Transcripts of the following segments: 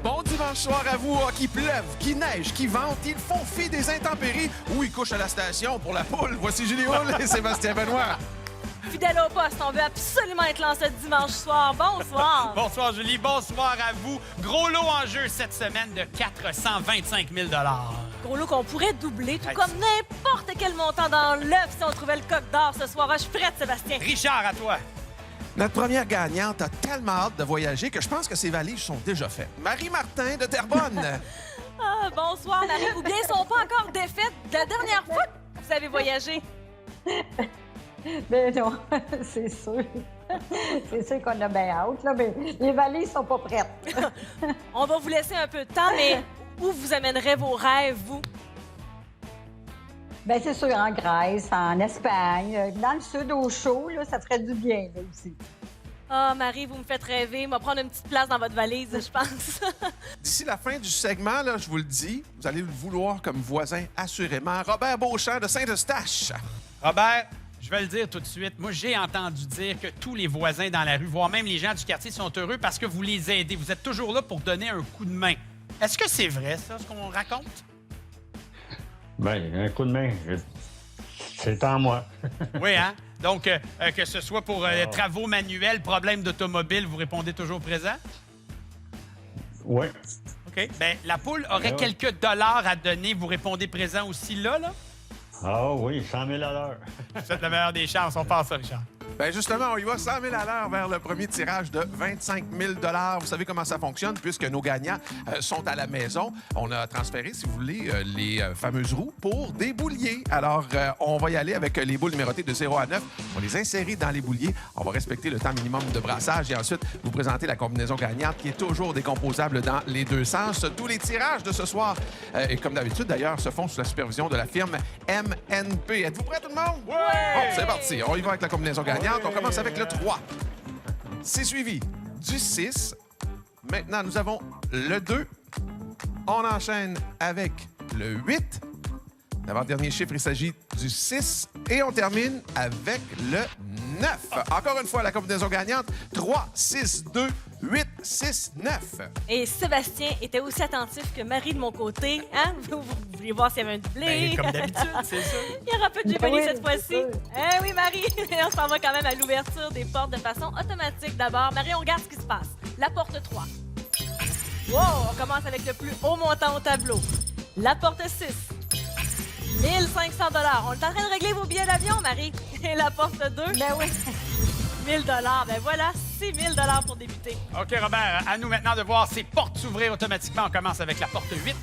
Bon dimanche soir à vous, qu'il pleuve, qu'il neige, qu'il vente, ils font fi des intempéries ou ils couchent à la station pour la poule. Voici Julie Hull et Sébastien Benoît. Fidèle au poste, on veut absolument être lancé dimanche soir. Bonsoir. Bonsoir Julie, bonsoir à vous. Gros lot en jeu cette semaine de 425 000 Gros lot qu'on pourrait doubler, tout Hey. comme n'importe quel montant dans l'œuf si on trouvait le coq d'or ce soir. Je suis prête, Sébastien. Richard, à toi. Notre première gagnante a tellement hâte de voyager que je pense que ses valises sont déjà faites. Marie Martin de Terrebonne. Ah, bonsoir, Marie. Ou bien, ils sont pas encore défaites de la dernière fois que vous avez voyagé. Ben non, c'est sûr. C'est sûr qu'on a bien hâte, là, mais les valises sont pas prêtes. On va vous laisser un peu de temps, mais où vous amènerez vos rêves, vous? Bien, c'est sûr, en Grèce, en Espagne, dans le sud, au chaud, là, ça ferait du bien, là, aussi. Ah, Marie, vous me faites rêver. M'a prendre une petite place dans votre valise, je pense. D'ici la fin du segment, là, je vous le dis, vous allez le vouloir comme voisin, assurément. Robert Beauchamp de Saint-Eustache. Robert, je vais le dire tout de suite. Moi, j'ai entendu dire que tous les voisins dans la rue, voire même les gens du quartier, sont heureux parce que vous les aidez. Vous êtes toujours là pour donner un coup de main. Est-ce que c'est vrai, ça, ce qu'on raconte? Bien, un coup de main, c'est en moi. Oui, hein? Donc, que ce soit pour travaux manuels, problèmes d'automobile, vous répondez toujours présent? Oui. OK. Bien, la poule aurait Ouais. quelques dollars à donner. Vous répondez présent aussi là? Ah oui, 100 000 à l'heure. Vous êtes la meilleure des chances. On passe ça, Richard. Bien, justement, on y va 100 000 à l'heure vers le premier tirage de 25 000 Vous savez comment ça fonctionne, puisque nos gagnants sont à la maison. On a transféré, si vous voulez, les fameuses roues pour des bouliers. Alors, on va y aller avec les boules numérotées de 0 à 9. On les insérer dans les bouliers. On va respecter le temps minimum de brassage et ensuite vous présenter la combinaison gagnante qui est toujours décomposable dans les deux sens. Tous les tirages de ce soir, et comme d'habitude d'ailleurs, se font sous la supervision de la firme MNP. Êtes-vous prêts tout le monde? Ouais! Bon, c'est parti. On y va avec la combinaison gagnante. On commence avec le 3. C'est suivi du 6. Maintenant, nous avons le 2. On enchaîne avec le 8. L'avant-dernier chiffre, il s'agit du 6. Et on termine avec le 9. Encore une fois, la combinaison gagnante. 3, 6, 2, 8, 6, 9. Et Sébastien était aussi attentif que Marie de mon côté. Hein? Vous vouliez voir s'il y avait un doublé. Ben, comme d'habitude, c'est ça. Il y aura peu de jubilee Oui, cette c'est fois-ci. sûr. Eh oui, Marie. On s'en va quand même à l'ouverture des portes de façon automatique d'abord. Marie, on regarde ce qui se passe. La porte 3. Wow! On commence avec le plus haut montant au tableau. La porte 6. 1 500 $. On est en train de régler vos billets d'avion, Marie. Et la porte 2. Ben oui. 1 000 Ben voilà, 6 000 $ pour débuter. OK, Robert, à nous maintenant de voir ces portes s'ouvrir automatiquement. On commence avec la porte 8.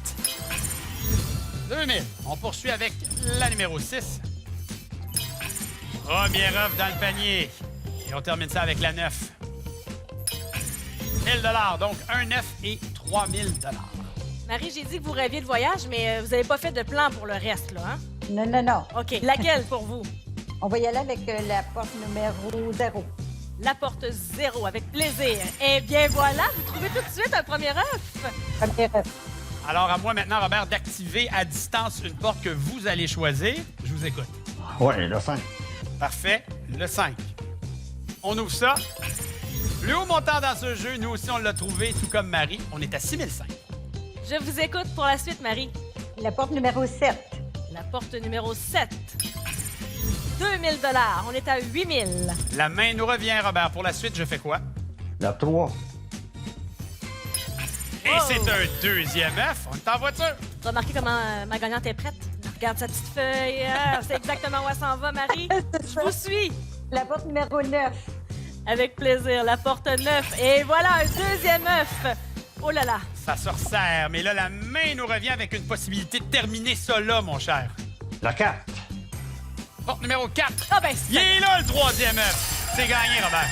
2 000. On poursuit avec la numéro 6. Première offre dans le panier. Et on termine ça avec la 9. 1 000 $. Donc, un 9 et 3 000 $. Marie, j'ai dit que vous rêviez de voyage, mais vous n'avez pas fait de plan pour le reste, là, hein? Non, non, non. OK. Laquelle pour vous? On va y aller avec la porte numéro 0. La porte 0, avec plaisir. Eh bien, voilà, vous trouvez tout de suite un premier œuf. Première œuf. Alors, à moi maintenant, Robert, d'activer à distance une porte que vous allez choisir. Je vous écoute. Oui, le 5. Parfait. Le 5. On ouvre ça. Plus haut montant dans ce jeu, nous aussi, on l'a trouvé, tout comme Marie. On est à 6 500. Je vous écoute pour la suite, Marie. La porte numéro 7. La porte numéro 7. 2 000 $. On est à 8 000. La main nous revient, Robert. Pour la suite, je fais quoi? La 3. Et Oh! c'est un deuxième œuf. On est en voiture. Remarquez comment ma gagnante est prête. Regarde sa petite feuille. Ah, c'est exactement où elle s'en va, Marie. Je vous suis. La porte numéro 9. Avec plaisir. La porte 9. Et voilà, un deuxième œuf. Oh là là. Ça se resserre, mais là, la main nous revient avec une possibilité de terminer ça là, mon cher. La 4. Porte numéro 4. Ah ben, Il est là, le troisième œuf. C'est gagné, Robert.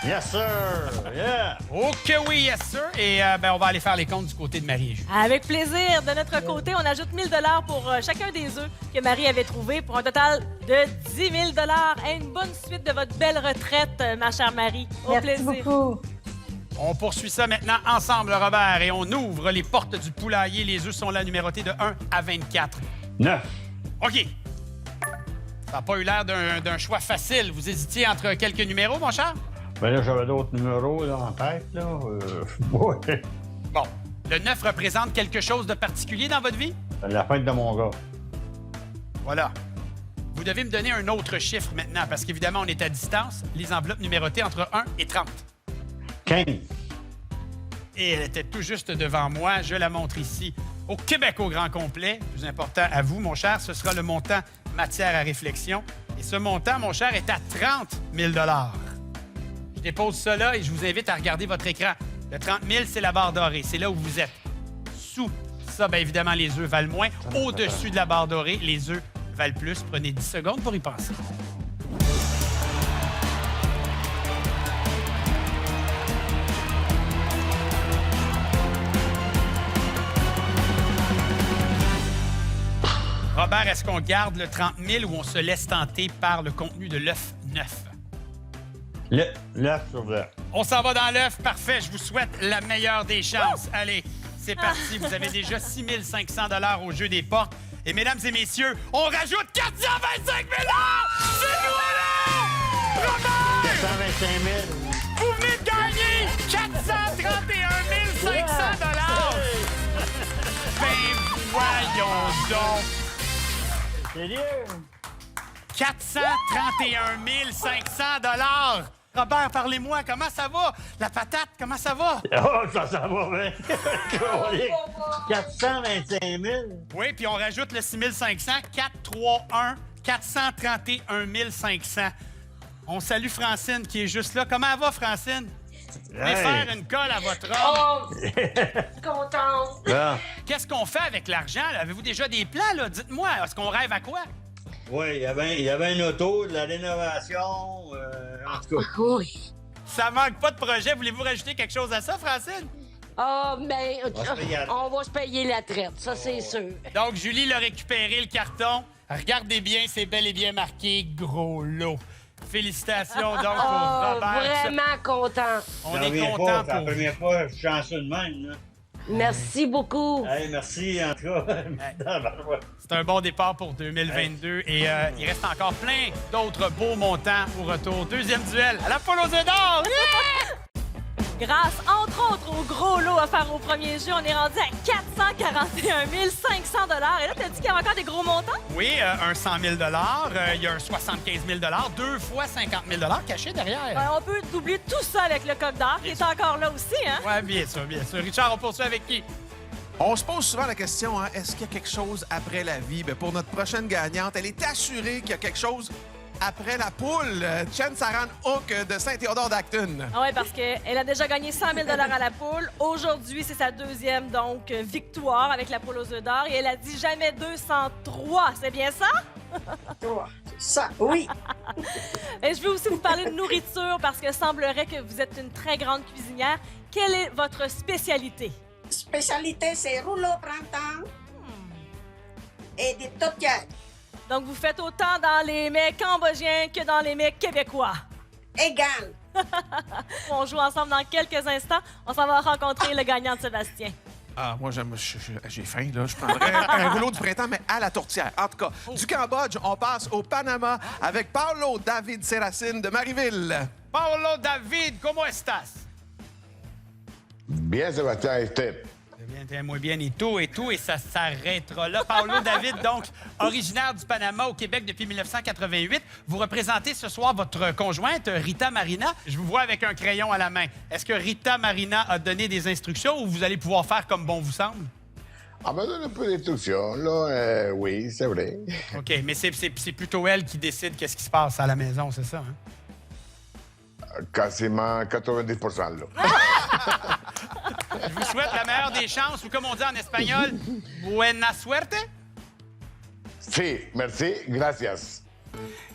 Yes, sir. Yeah. Oh que oui, yes, sir. Et on va aller faire les comptes du côté de Marie et Julie. Avec plaisir. De notre côté, on ajoute 1 000 $ pour chacun des œufs que Marie avait trouvés pour un total de 10 000 $ et une bonne suite de votre belle retraite, ma chère Marie. Au Merci plaisir. beaucoup. On poursuit ça maintenant ensemble, Robert, et on ouvre les portes du poulailler. Les œufs sont là numérotés de 1 à 24. 9. OK. Ça n'a pas eu l'air d'un choix facile. Vous hésitiez entre quelques numéros, mon cher? Ben là, j'avais d'autres numéros là, en tête. Là. Ouais. Bon. Le 9 représente quelque chose de particulier dans votre vie? La fête de mon gars. Voilà. Vous devez me donner un autre chiffre maintenant, parce qu'évidemment, on est à distance. Les enveloppes numérotées entre 1 et 30. 15. Et elle était tout juste devant moi. Je la montre ici. Au Québec au grand complet, plus important à vous, mon cher, ce sera le montant matière à réflexion. Et ce montant, mon cher, est à 30 000 $. Je dépose ça là et je vous invite à regarder votre écran. Le 30 000, c'est la barre dorée. C'est là où vous êtes. Sous ça, bien évidemment, les œufs valent moins. Au-dessus de la barre dorée, les œufs valent plus. Prenez 10 secondes pour y penser. Robert, est-ce qu'on garde le 30 000 ou on se laisse tenter par le contenu de l'œuf neuf? L'œuf sur l'œuf. On s'en va dans l'œuf. Parfait. Je vous souhaite la meilleure des chances. Allez, c'est parti. Vous avez déjà 6 500 $ au jeu des portes. Et mesdames et messieurs, on rajoute 425 000 $! C'est nous, là! Robert! 125 000. Vous venez de gagner 431 500 $! Ben voyons donc! Sérieux? 431 500 $! Robert, parlez-moi, comment ça va? La patate, comment ça va? Oh, ça va bien. 425 000. Oui, puis on rajoute le 6 500, 431 431 500. On salue Francine qui est juste là. Comment elle va, Francine? Vous voulez faire une colle à votre homme? Oh, contente. Ah. Qu'est-ce qu'on fait avec l'argent? Là? Avez-vous déjà des plans? Là? Dites-moi, est-ce qu'on rêve à quoi? Oui, il y avait une auto, de la rénovation, en tout cas. Oui. Ça manque pas de projet. Voulez-vous rajouter quelque chose à ça, Francine? Ah, mais payer. on va se payer la traite, ça, c'est sûr. Donc, Julie l'a récupéré, le carton. Regardez bien, c'est bel et bien marqué « Gros lot ». Félicitations donc pour Oh, Robert. vraiment content. On est content C'est la pour première fois que je suis chanceux de même, là. Merci beaucoup. Hey, merci, en tout cas. C'est un bon départ pour 2022 et il reste encore plein d'autres beaux montants au retour. Deuxième duel à la Polo d'or! Grâce, entre autres, au gros lot offert au premier jeu, on est rendu à 441 500 $. Et là, tu as dit qu'il y avait encore des gros montants? Oui, un 100 000 il y a un 75 000 deux fois 50 000 cachés derrière. On peut doubler tout ça avec le coq d'or, qui est encore là aussi, hein? Oui, bien sûr, bien sûr. Richard, on poursuit avec qui? On se pose souvent la question, hein, est-ce qu'il y a quelque chose après la vie? Bien, pour notre prochaine gagnante, elle est assurée qu'il y a quelque chose après la poule. Chen Saran Hook de Saint-Théodore d'Acton. Ah oui, parce qu'elle a déjà gagné 100 000 $ à la poule. Aujourd'hui, c'est sa deuxième donc victoire avec la poule aux œufs d'or. Et elle a dit jamais 203. C'est bien ça? Ça, oui. Et je veux aussi vous parler de nourriture parce que semblerait que vous êtes une très grande cuisinière. Quelle est votre spécialité? Spécialité, c'est rouleau printemps et des toquettes. Donc, vous faites autant dans les mets cambodgiens que dans les mets québécois. Égal. On joue ensemble dans quelques instants. On s'en va rencontrer le gagnant de Sébastien. Ah, moi, j'ai faim, là. Je prendrais un rouleau du printemps, mais à la tourtière. En tout cas, du Cambodge, on passe au Panama avec Paulo David Seracine de Marieville. Paulo David, ¿cómo estás? Bien, Sébastien, et toi? Bien, muy bien, et tout, et ça s'arrêtera là. Paulo David, donc, originaire du Panama au Québec depuis 1988. Vous représentez ce soir votre conjointe, Rita Marina. Je vous vois avec un crayon à la main. Est-ce que Rita Marina a donné des instructions ou vous allez pouvoir faire comme bon vous semble? Elle m'a donné un peu d'instructions, là. Oui, c'est vrai. OK, mais c'est plutôt elle qui décide qu'est-ce qui se passe à la maison, c'est ça, hein? Quasiment 90%, là. Je vous souhaite la meilleure des chances, ou comme on dit en espagnol, buena suerte. Si, merci, gracias.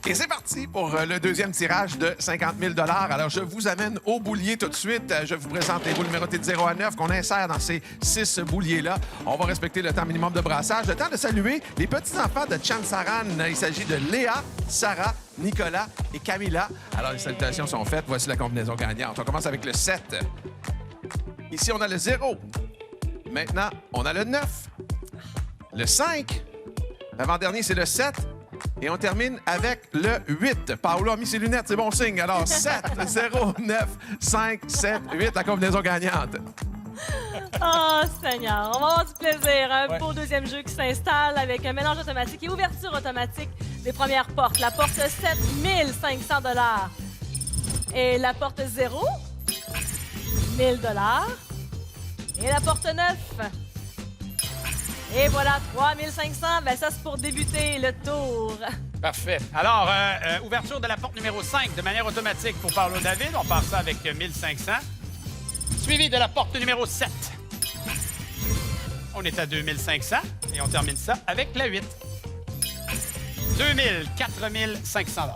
Et c'est parti pour le deuxième tirage de 50 000 $. Alors, je vous amène au boulier tout de suite. Je vous présente les boules numérotées de 0 à 9 qu'on insère dans ces 6 bouliers-là. On va respecter le temps minimum de brassage. Le temps de saluer les petits-enfants de Chen Saran. Il s'agit de Léa, Sarah, Nicolas et Camilla. Alors, les salutations sont faites. Voici la combinaison gagnante. On commence avec le 7. Ici, on a le 0. Maintenant, on a le 9. Le 5. L'avant-dernier, c'est le 7. Et on termine avec le 8. Paolo a mis ses lunettes, c'est bon signe. Alors, 7, 0, 9, 5, 7, 8, la combinaison gagnante. Oh, Seigneur, on va avoir du plaisir. Un Ouais. beau deuxième jeu qui s'installe avec un mélange automatique et ouverture automatique des premières portes. La porte 7, 1500 $. Et la porte 0, 1000 $. Et la porte 9. Et voilà, 3500. Ben ça, c'est pour débuter le tour. Parfait. Alors, ouverture de la porte numéro 5 de manière automatique pour Paolo David. On part ça avec 1500. Suivi de la porte numéro 7. On est à 2500 et on termine ça avec la 8. 4500 $.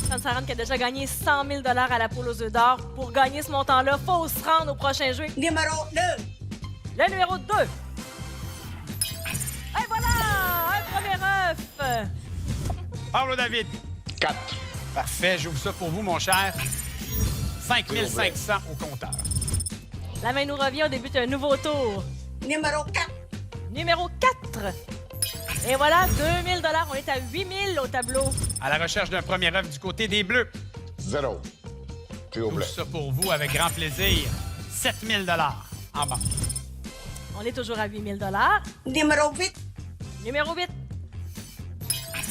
Chansaran qui a déjà gagné 100 000 $ à la poule aux œufs d'or. Pour gagner ce montant-là, il faut se rendre au prochain jeu. Numéro 2. Le numéro 2. Et voilà! Un premier œuf! Paolo David. 4. Parfait. J'ouvre ça pour vous, mon cher. 5500 au compteur. La main nous revient, on débute un nouveau tour. Numéro 4. Numéro 4. Et voilà, 2000 $. On est à 8000 au tableau. À la recherche d'un premier œuf du côté des Bleus. 0. S'il vous Tout plaît. ça pour vous avec grand plaisir. 7000 $ en banque. On est toujours à 8000 $. Numéro 8. Numéro 8.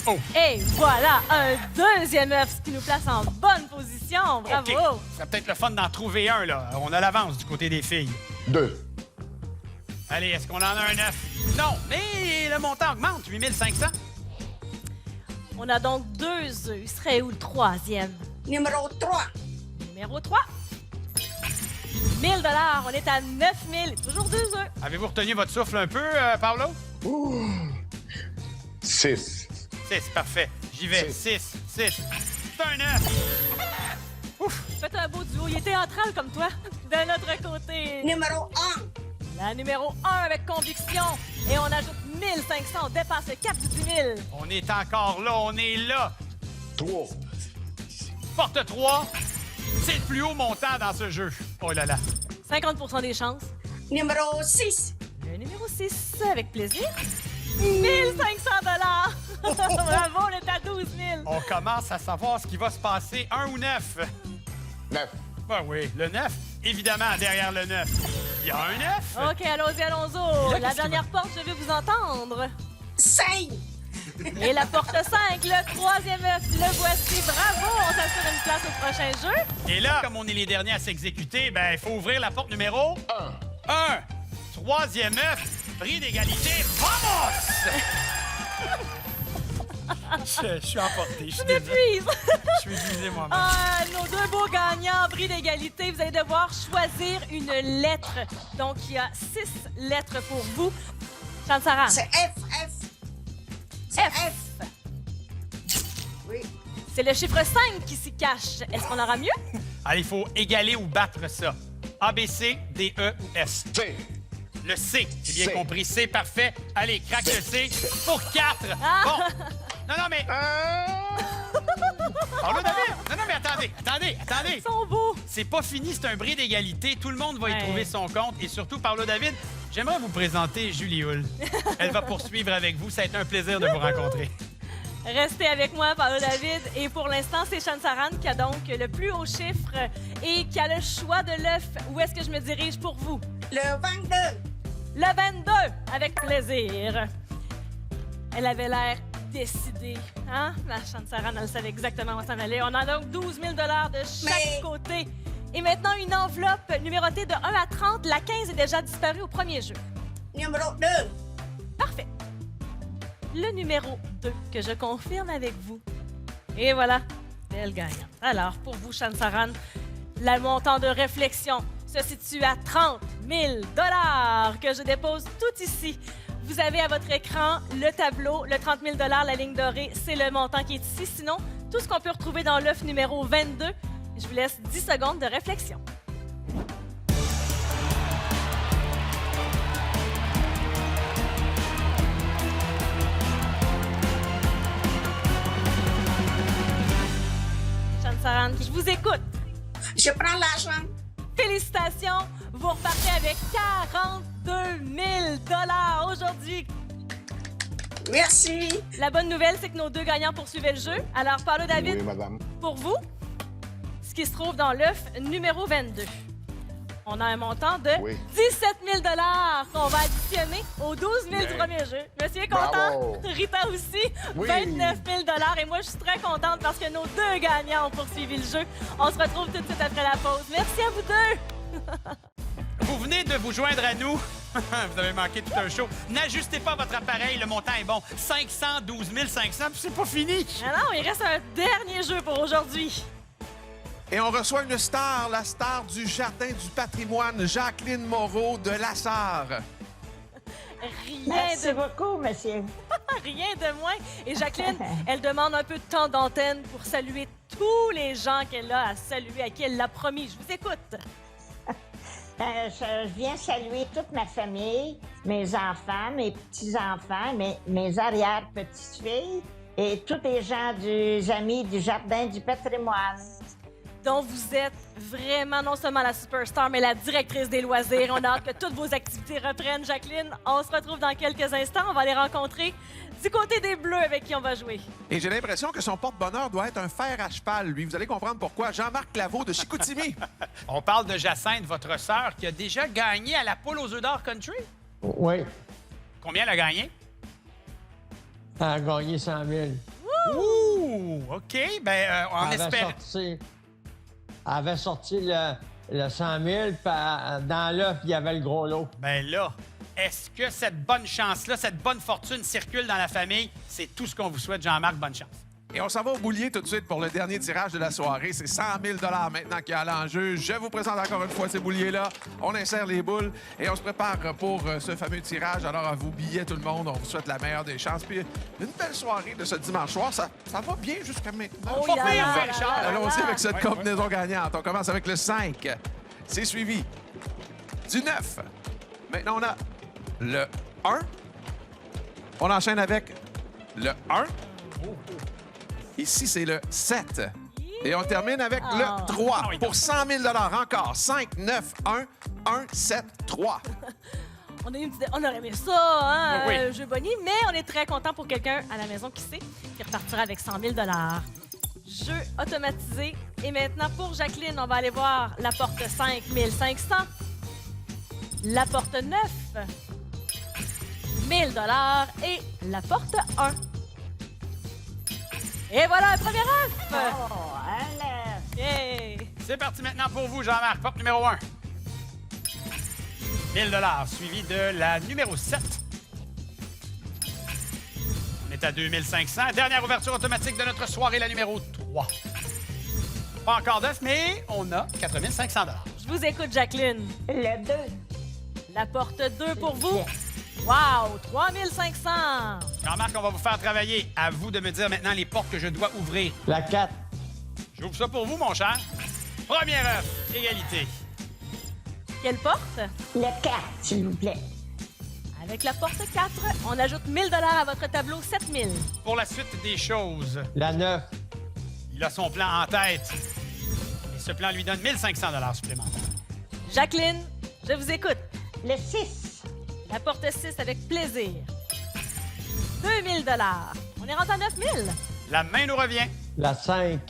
Oh. Et voilà, un deuxième œuf, ce qui nous place en bonne position. Bravo! OK. C'est peut-être le fun d'en trouver un, là. On a l'avance du côté des filles. 2. Allez, est-ce qu'on en a un œuf? Non, mais le montant augmente, 8500. On a donc 2 œufs. Il serait où le troisième? Numéro 3. Numéro 3. 1000 $. On est à 9000. Toujours 2 œufs. Avez-vous retenu votre souffle un peu, Paolo? 6. 6, parfait. J'y vais. 6. C'est un œuf. Faites un beau duo. Il est théâtral comme toi. De notre côté. Numéro 1. La numéro 1 avec conviction. Et on ajoute 1500. On dépasse le cap du 10 000. On est encore là, on est là. 3. Porte 3. C'est le plus haut montant dans ce jeu. Oh là là. 50 des chances. Numéro 6. Le numéro 6, avec plaisir. 1500 $. Bravo, on est à 12 000. On commence à savoir ce qui va se passer. 1 ou 9? 9. Ben oui, le 9. Évidemment, derrière le 9, il y a un 9. OK, allons-y, allons-y. Là, La qu'est-ce dernière porte, je veux vous entendre. 5. Et la porte 5, le troisième œuf, le voici. Bravo, on s'assure une place au prochain jeu. Et là, comme on est les derniers à s'exécuter, ben il faut ouvrir la porte numéro 1. 1. Troisième œuf, prix d'égalité. Vamos! je suis emporté. Je suis désolé. M'épuise. Je suis épuisé moi-même. Ah, nos deux beaux gagnants, prix d'égalité. Vous allez devoir choisir une lettre. Donc, il y a 6 lettres pour vous. Chansaran. C'est F. F. C'est F. F. Oui. C'est le chiffre 5 qui s'y cache. Est-ce qu'on aura mieux? Allez, il faut égaler ou battre ça. A, B, C, D, E ou S. C. Le C, c'est bien C. compris. C, parfait. Allez, craque le C pour 4. Ah! Bon. Non, mais... Oh là, David! Non, mais attendez. Ils sont beaux. C'est pas fini, c'est un bris d'égalité. Tout le monde va y Ouais. trouver son compte. Et surtout, Paolo David, j'aimerais vous présenter Julie Hull. Elle va poursuivre avec vous. Ça a été un plaisir de vous rencontrer. Restez avec moi, Paolo David. Et pour l'instant, c'est Chansaran qui a donc le plus haut chiffre et qui a le choix de l'œuf. Où est-ce que je me dirige pour vous? Le 22. Le 22, avec plaisir. Elle avait l'air décidée. Hein? La Chansaran, elle savait exactement où s'en allait. On a donc 12 000 $ de chaque Mais- côté. Et maintenant, une enveloppe numérotée de 1 à 30. La 15 est déjà disparue au premier jeu. Numéro 2. Parfait. Le numéro 2 que je confirme avec vous. Et voilà, belle gagnante. Alors, pour vous, Chansaran, le montant de réflexion se situe à 30 000 $ que je dépose tout ici. Vous avez à votre écran le tableau, le 30 000 $, la ligne dorée, c'est le montant qui est ici. Sinon, tout ce qu'on peut retrouver dans l'œuf numéro 22, je vous laisse 10 secondes de réflexion. Chansaran, je vous écoute. Je prends l'argent. Félicitations, vous repartez avec 42 000 $ aujourd'hui. Merci. La bonne nouvelle, c'est que nos deux gagnants poursuivaient le jeu. Alors, Paolo David, Oui, madame. pour vous, ce qui se trouve dans l'œuf numéro 22. On a un montant de Oui. 17 000 qu'on va additionner aux 12 000 du premier jeu. Monsieur est content? Bravo. Rita aussi. Oui. 29 000 et moi, je suis très contente parce que nos deux gagnants ont poursuivi le jeu. On se retrouve tout de suite après la pause. Merci à vous deux. Vous venez de vous joindre à nous. Vous avez manqué tout un show. N'ajustez pas votre appareil, le montant est bon. 512 500, puis c'est pas fini. Ah non, il reste un dernier jeu pour aujourd'hui. Et on reçoit une star, la star du Jardin du patrimoine, Jacqueline Moreau de Lassar. Rien Merci beaucoup, monsieur. rien de moins. Et Jacqueline, elle demande un peu de temps d'antenne pour saluer tous les gens qu'elle a à saluer, à qui elle l'a promis. Je vous écoute. Je viens saluer toute ma famille, mes enfants, mes petits-enfants, mes arrière-petites-filles et tous les gens des amis du Jardin du patrimoine. Donc, vous êtes vraiment non seulement la superstar, mais la directrice des loisirs. On a hâte que toutes vos activités reprennent, Jacqueline. On se retrouve dans quelques instants. On va les rencontrer du côté des Bleus avec qui on va jouer. Et j'ai l'impression que son porte-bonheur doit être un fer à cheval, lui. Vous allez comprendre pourquoi. Jean-Marc Claveau de Chicoutimi. On parle de Jacinthe, votre sœur, qui a déjà gagné à la poule aux œufs d'or country. Oui, Combien elle a gagné? elle a gagné 100 000. Ouh! OK. Ben, on Elle espère. avait sorti le 100 000, puis dans l'œuf, il y avait le gros lot. Ben là, est-ce que cette bonne chance-là, cette bonne fortune circule dans la famille? C'est tout ce qu'on vous souhaite, Jean-Marc. Bonne chance. Et on s'en va au boulier tout de suite pour le dernier tirage de la soirée. C'est 100 000 maintenant qui est à l'enjeu. Je vous présente encore une fois ces bouliers-là. On insère les boules et on se prépare pour ce fameux tirage. Alors, à vous billets, tout le monde, on vous souhaite la meilleure des chances. Puis, une belle soirée de ce dimanche soir. Ça va bien jusqu'à maintenant. Oh, Pas là pire, là fait, là Charles. là Allons-y là. avec cette combinaison gagnante. On commence avec le 5. C'est suivi du 9. Maintenant, on a le 1. On enchaîne avec le 1. Ici, c'est le 7. Et on termine avec le 3 pour 100 000 encore. 5, 9, 1, 1, 7, 3. On aurait aimé ça, hein, Oui. jeu Bonnie, mais on est très content pour quelqu'un à la maison qui sait, qui repartira avec 100 000 Jeu automatisé. Et maintenant, pour Jacqueline, on va aller voir la porte 5 500, la porte 9 1000 et la porte 1. Et voilà un premier œuf! Oh, un œuf. Yay! C'est parti maintenant pour vous, Jean-Marc. Porte numéro 1. 1000 suivi de la numéro 7. On est à 2500. Dernière ouverture automatique de notre soirée, la numéro 3. Pas encore d'œuf, mais on a 4500 Je vous écoute, Jacqueline. Le 2. La porte 2 pour vous. Wow! 3500! Jean-Marc, on va vous faire travailler. À vous de me dire maintenant les portes que je dois ouvrir. La 4. J'ouvre ça pour vous, mon cher. Premier œuf, égalité. Quelle porte? Le 4, s'il vous plaît. Avec la porte 4, on ajoute 1000 à votre tableau, 7000. Pour la suite des choses, La 9. il a son plan en tête. Et ce plan lui donne 1500 supplémentaires. Jacqueline, je vous écoute. Le 6. La porte 6 avec plaisir. 2000 On est rendu à 9000. La main nous revient. La 5.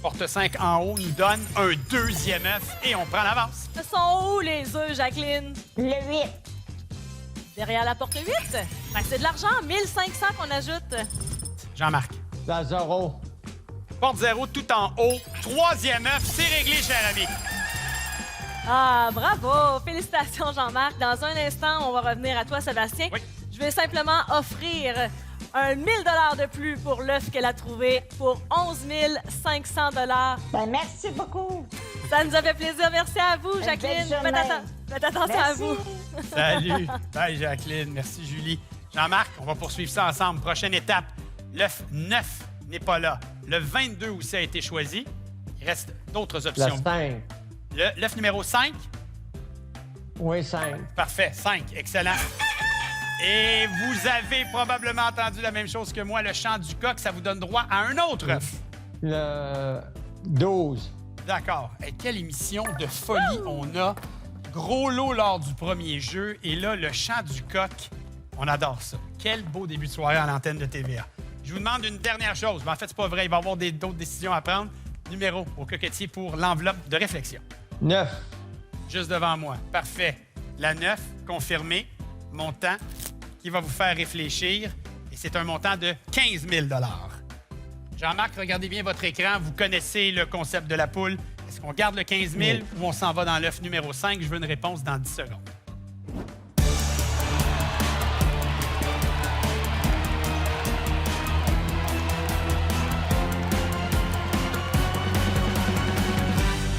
Porte 5 en haut nous donne un deuxième œuf et on prend l'avance. Ce sont où les œufs, Jacqueline? Le 8. Derrière la porte 8? Ben, c'est de l'argent, 1500 qu'on ajoute. Jean-Marc. La 0. Porte 0 tout en haut. Troisième œuf, c'est réglé, cher ami. Ah, bravo! Félicitations, Jean-Marc. Dans un instant, on va revenir à toi, Sébastien. Oui. Je vais simplement offrir un 1000 de plus pour l'œuf qu'elle a trouvé pour 11 500 Ben, merci beaucoup. Ça nous a fait plaisir. Merci à vous, Jacqueline. belle journée. Faites attention à Merci. vous. Salut. Bye, Jacqueline. Merci, Julie. Jean-Marc, on va poursuivre ça ensemble. Prochaine étape. L'œuf 9 n'est pas là. Le 22 aussi a été choisi. Il reste d'autres La options. 5. L'œuf numéro 5. Oui, 5. Parfait. 5. Excellent. Et vous avez probablement entendu la même chose que moi. Le chant du coq, ça vous donne droit à un autre œuf. Le 12. D'accord. Et quelle émission de folie on a. Gros lot lors du premier jeu. Et là, le chant du coq, on adore ça. Quel beau début de soirée à l'antenne de TVA. Je vous demande une dernière chose. Mais en fait, c'est pas vrai. Il va y avoir d'autres décisions à prendre. Numéro au coquetier pour l'enveloppe de réflexion. 9. juste devant moi. Parfait. La 9, confirmée. Montant qui va vous faire réfléchir. Et c'est un montant de 15 000 $. Jean-Marc, regardez bien votre écran. Vous connaissez le concept de la poule. Est-ce qu'on garde le 15 000 ou on s'en va dans l'œuf numéro 5? Je veux une réponse dans 10 secondes.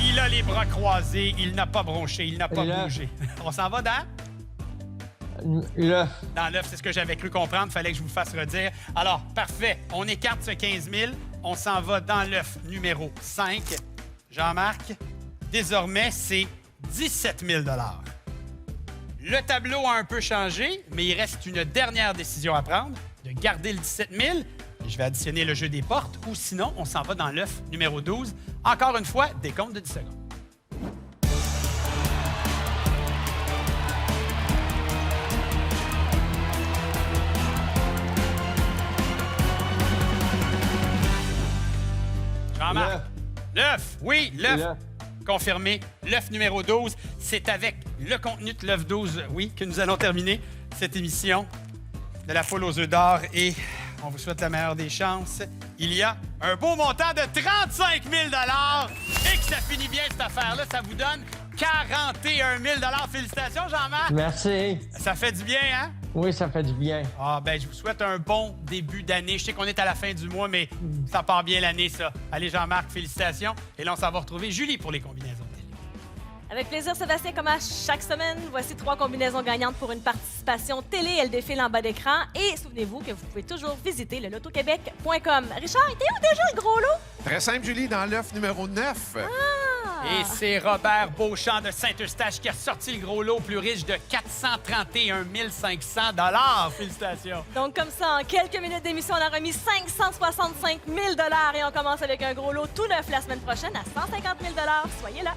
Il a les bras croisés, il n'a pas bronché, il n'a pas bougé. On s'en va dans? L'œuf. Dans l'œuf, c'est ce que j'avais cru comprendre. Il fallait que je vous le fasse redire. Alors, parfait. On écarte ce 15 000. On s'en va dans l'œuf numéro 5. Jean-Marc, désormais, c'est 17 000 $. Le tableau a un peu changé, mais il reste une dernière décision à prendre, de garder le 17 000. Je vais additionner le jeu des portes, ou sinon, on s'en va dans l'œuf numéro 12. Encore une fois, décompte de 10 secondes. Jean-Marc. L'œuf. Oui, l'œuf. Confirmé. L'œuf numéro 12. C'est avec le contenu de l'œuf 12, oui, que nous allons terminer cette émission de la poule aux œufs d'or. Et on vous souhaite la meilleure des chances. Il y a un beau montant de 35 000 $. Et que ça finit bien, cette affaire-là. Ça vous donne 41 000 $. Félicitations, Jean-Marc. Merci. Ça fait du bien, hein? Oui, ça fait du bien. Ah, ben, je vous souhaite un bon début d'année. Je sais qu'on est à la fin du mois, mais ça part bien l'année, ça. Allez, Jean-Marc, félicitations. Et là, on s'en va retrouver Julie pour les combinaisons télé. Avec plaisir, Sébastien, comme à chaque semaine, voici 3 combinaisons gagnantes pour une participation télé. Elles défilent en bas d'écran. Et souvenez-vous que vous pouvez toujours visiter le lotoquebec.com. Richard, était où déjà le gros lot? Très simple, Julie, dans l'œuf numéro 9. Et c'est Robert Beauchamp de Saint-Eustache qui a sorti le gros lot plus riche de 431 500 $. Félicitations. Donc, comme ça, en quelques minutes d'émission, on a remis 565 000 $ et on commence avec un gros lot tout neuf la semaine prochaine à 150 000 $. Soyez là.